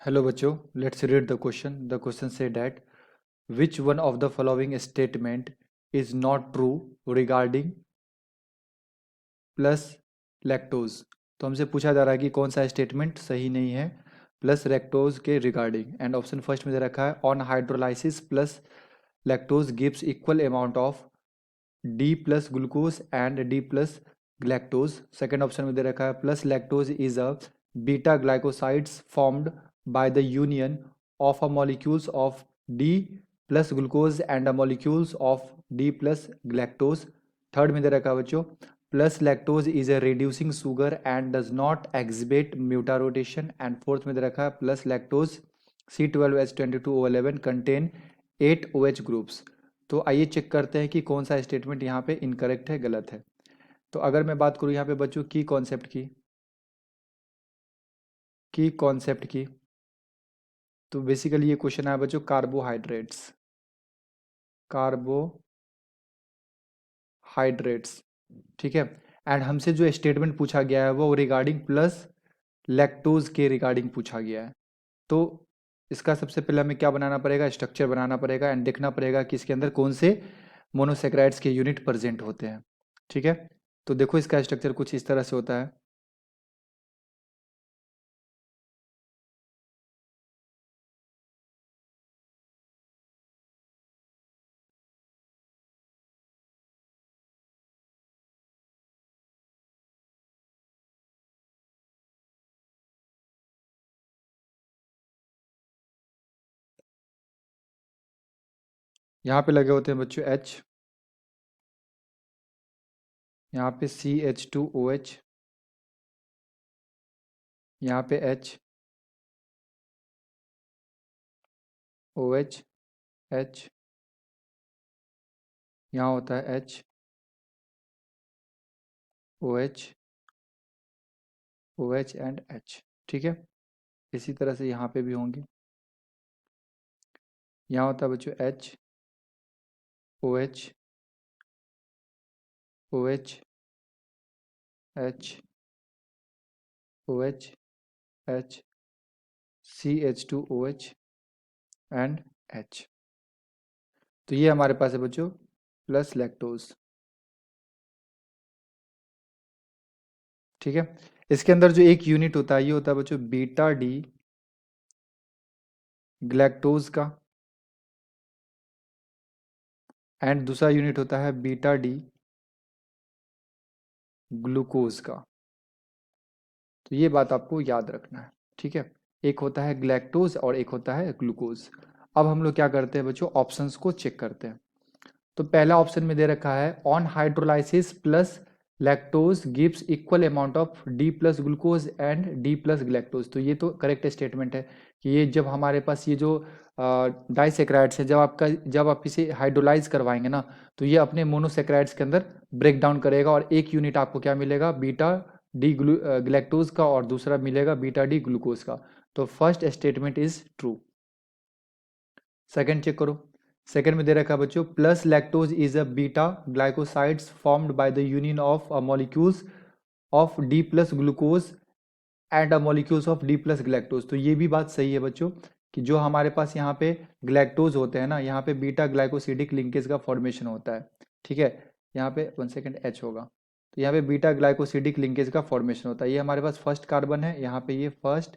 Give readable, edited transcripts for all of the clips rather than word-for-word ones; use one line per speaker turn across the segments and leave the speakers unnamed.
Hello बच्चों, let's read the question. The question say that which one of the following statement is not true regarding plus lactose. तो हमसे पूछा जा रहा है कि कौन सा स्टेटमेंट सही नहीं है प्लस लैक्टोज के रिगार्डिंग। एंड ऑप्शन फर्स्ट में दे रखा है on hydrolysis plus lactose gives equal amount of D plus glucose and D plus galactose. Second option में दे रखा है plus lactose is a beta glycosides formed by the union of a molecules of D plus glucose and a molecules of D plus galactose. Third में दे रखा है बच्चों plus lactose is a reducing sugar and does not exhibit mutarotation. And fourth में दे रखा है plus lactose C12H22O11 contain 8 OH groups. तो आइए चेक करते हैं कि कौन सा स्टेटमेंट यहाँ पे इनकरेक्ट है, गलत है। तो अगर मैं बात करूँ यहाँ पे बच्चों की कॉन्सेप्ट की, तो बेसिकली ये क्वेश्चन है बच्चों कार्बोहाइड्रेट्स, ठीक है। एंड हमसे जो स्टेटमेंट पूछा गया है वो रिगार्डिंग प्लस लैक्टोज के रिगार्डिंग पूछा गया है। तो इसका सबसे पहले हमें क्या बनाना पड़ेगा, स्ट्रक्चर बनाना पड़ेगा एंड देखना पड़ेगा कि इसके अंदर कौन से मोनोसेक्राइड्स के यूनिट प्रेजेंट होते हैं, ठीक है। तो देखो इसका स्ट्रक्चर कुछ इस तरह से होता है। यहाँ पे लगे होते हैं बच्चों H, यहाँ पे CH2OH, यहाँ पे H, OH, H, यहाँ होता है H, OH, OH and H, ठीक है। इसी तरह से यहाँ पे भी होंगे। यहाँ होता है बच्चों H, OH, OH, H, OH, H, CH2OH and H। तो ये हमारे पास है बच्चों प्लस लैक्टोज, ठीक है। इसके अंदर जो एक यूनिट होता है ये होता है बच्चों बीटा डी ग्लैक्टोज का, एंड दूसरा यूनिट होता है बीटा डी ग्लूकोज का। तो ये बात आपको याद रखना है, ठीक है। एक होता है ग्लैक्टोज और एक होता है ग्लूकोज। अब हम लोग क्या करते हैं बच्चों, ऑप्शंस को चेक करते हैं। तो पहला ऑप्शन में दे रखा है on hydrolysis plus lactose gives equal amount of D plus glucose and D plus galactose. तो ये तो करेक्ट स्टेटमेंट है कि ये जब हमारे पास ये जो डाइसेक्राइड्स है, जब आप इसे हाइड्रोलाइज करवाएंगे ना, तो ये अपने मोनोसेक्राइड्स के अंदर ब्रेक डाउन करेगा और एक यूनिट आपको क्या मिलेगा, बीटा डी ग्लैक्टोज का और दूसरा मिलेगा बीटा डी ग्लूकोज का। तो first statement is true. Second check करो। सेकंड में दे रखा है बच्चों plus lactose is a beta glycosides formed by the union of molecules of D plus glucose and molecules of D plus galactose. तो ये भी बात सही है बच्चों कि जो हमारे पास यहाँ पे ग्लैक्टोज होते हैं ना, यहाँ पे बीटा ग्लाइकोसिडिक लिंकेज का फॉर्मेशन होता है, ठीक है। यहाँ पे 1 सेकेंड H होगा, तो यहाँ पे बीटा ग्लाइकोसिडिक लिंकेज का फॉर्मेशन होता है। ये हमारे पास फर्स्ट कार्बन है, यहाँ पे ये first,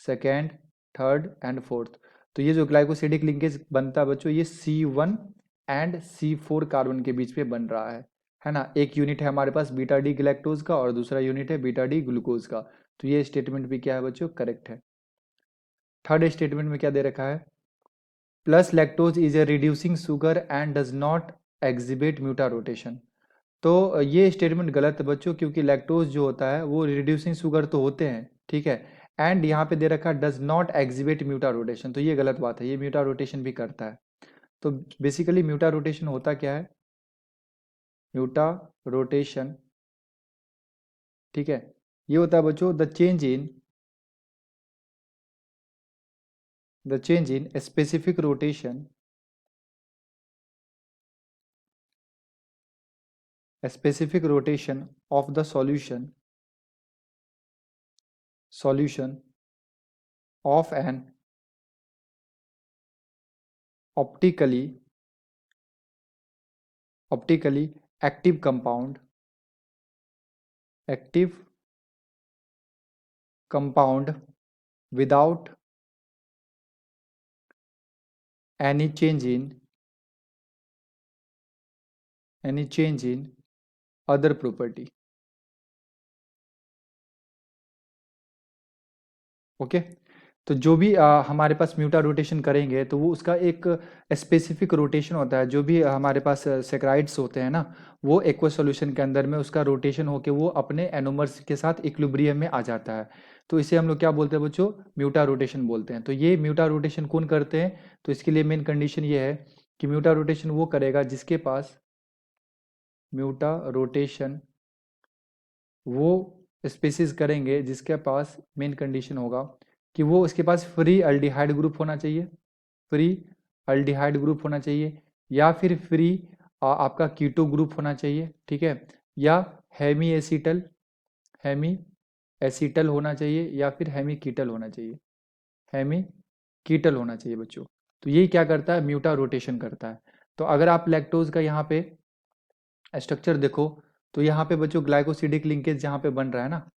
second, third and fourth. तो ये जो ग्लाइकोसिडिक लिंकेज बनता है बच्चों, ये C1 एंड C4 कार्बन के बीच में बन रहा है ना। एक यूनिट है हमारे पास बीटा डी ग्लैक्टोज का और दूसरा यूनिट है बीटा डी ग्लूकोज का। तो ये स्टेटमेंट भी क्या है बच्चों, करेक्ट है। थर्ड स्टेटमेंट में क्या दे रखा है, plus lactose is a reducing sugar and does not exhibit mutarotation. तो ये स्टेटमेंट गलत है बच्चों, क्योंकि लैक्टोज जो होता है वो रिड्यूसिंग शुगर तो होते हैं, ठीक है। एंड यहाँ पे दे रखा है does not exhibit mutarotation, तो ये गलत बात है, ये म्यूटा रोटेशन भी करता है। तो बेसिकली म्यूटा रोटेशन होता क्या है, म्यूटा रोटेशन, ठीक है, ये होता है बच्चों the change in specific rotation, of the solution of an optically active compound without any change in other property. Okay, तो जो भी हमारे पास म्यूटा रोटेशन करेंगे तो वो उसका एक स्पेसिफिक रोटेशन होता है। जो भी हमारे पास सेक्राइड्स होते हैं ना, वो एक्वस सॉल्यूशन के अंदर में उसका रोटेशन होके वो अपने एनोमर्स के साथ इक्विलिब्रियम में आ जाता है। तो इसे हम लोग क्या बोलते हैं बच्चों? म्यूटा रोटेशन बोलते हैं। तो ये म्यूटा रोटेशन कौन करते हैं? तो इसके लिए मेन कंडीशन ये है कि म्यूटा रोटेशन वो करेगा जिसके पास म्यूटा रोटेशन वो स्पेसिस करेंगे जिसके पास मेन कंडीशन होगा कि वो उसके पास फ्री अल्डिहाइड ग्रुप होना चाहिए, फ्री अल्डिहाइड ग्रुप होना चाहिए, या फिर फ्री आपका कीटो ग्रुप होना चाहिए, ठीक है, या हेमी एसिटल होना चाहिए, या फिर हेमी कीटल होना चाहिए, हेमी कीटल होना चाहिए बच्चों। तो ये क्या करता है? म्यूटा रोटेशन करता है। तो अगर आप लैक्टोज का यहाँ पे स्ट्रक्चर देखो, तो यहाँ पे बच्चों ग्लाइकोसिडिक लिंकेज जहाँ पे बन रहा है ना,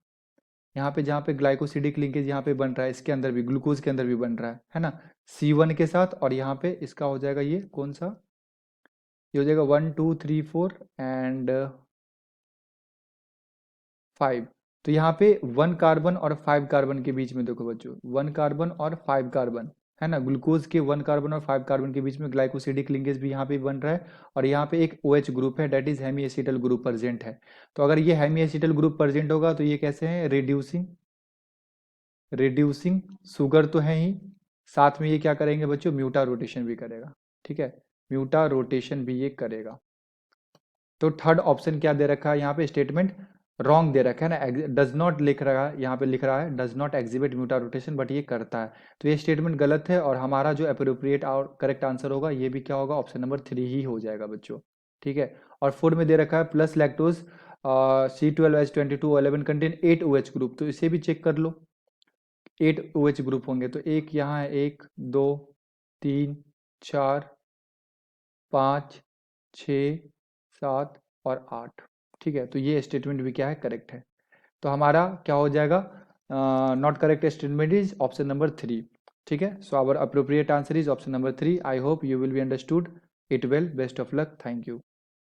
यहाँ पे जहाँ पे ग्लाइकोसिडिक लिंकेज यहाँ पे बन रहा है, इसके अंदर भी ग्लूकोज के अंदर भी बन रहा है ना, C1 के साथ, और यहाँ पे इसका हो जाएगा ये कौन सा, ये हो जाएगा 1 2 3 4 एंड 5। तो यहाँ पे 1 कार्बन और 5 कार्बन के बीच में देखो बच्चों, 1 कार्बन और 5 कार्बन है ना, ग्लूकोज के 1 कार्बन और 5 कार्बन के बीच में ग्लाइकोसिडिक लिंकेज भी यहाँ पे बन रहा है, और यहाँ पे एक OH ग्रुप है, that is hemiacetal group present है। तो अगर ये हेमी एसिटल ग्रुप प्रेजेंट होगा तो ये कैसे है? रिड्यूसिंग शुगर तो है ही, साथ में ये क्या करेंगे बच्चों? म्यूटा रोटेशन भी करेगा, ठीक है, म्यूटा रोटेशन भी ये करेगा। तो थर्ड ऑप्शन क्या दे रखा है यहाँ पे? स्टेटमेंट रॉन्ग दे रखा है ना, डज नॉट लिख रहा है, यहाँ पे लिख रहा है does not exhibit mutarotation, but ये करता है। तो ये स्टेटमेंट गलत है, और हमारा जो अप्रोप्रिएट और करेक्ट आंसर होगा ये भी क्या होगा? ऑप्शन नंबर 3 ही हो जाएगा बच्चों, ठीक है। और 4 में दे रखा है plus lactose C12H22O11 contain 8 OH group, तो इसे भी चेक कर लो, 8 OH ग्रुप होंगे। तो एक यहाँ है, 1 2 3 4 5 6 7 और 8, ठीक है। तो ये स्टेटमेंट भी क्या है? करेक्ट है। तो हमारा क्या हो जाएगा? Not correct statement is option number 3, ठीक है। So our appropriate answer is option number 3। I hope you will be understood it well. Best of luck, thank you.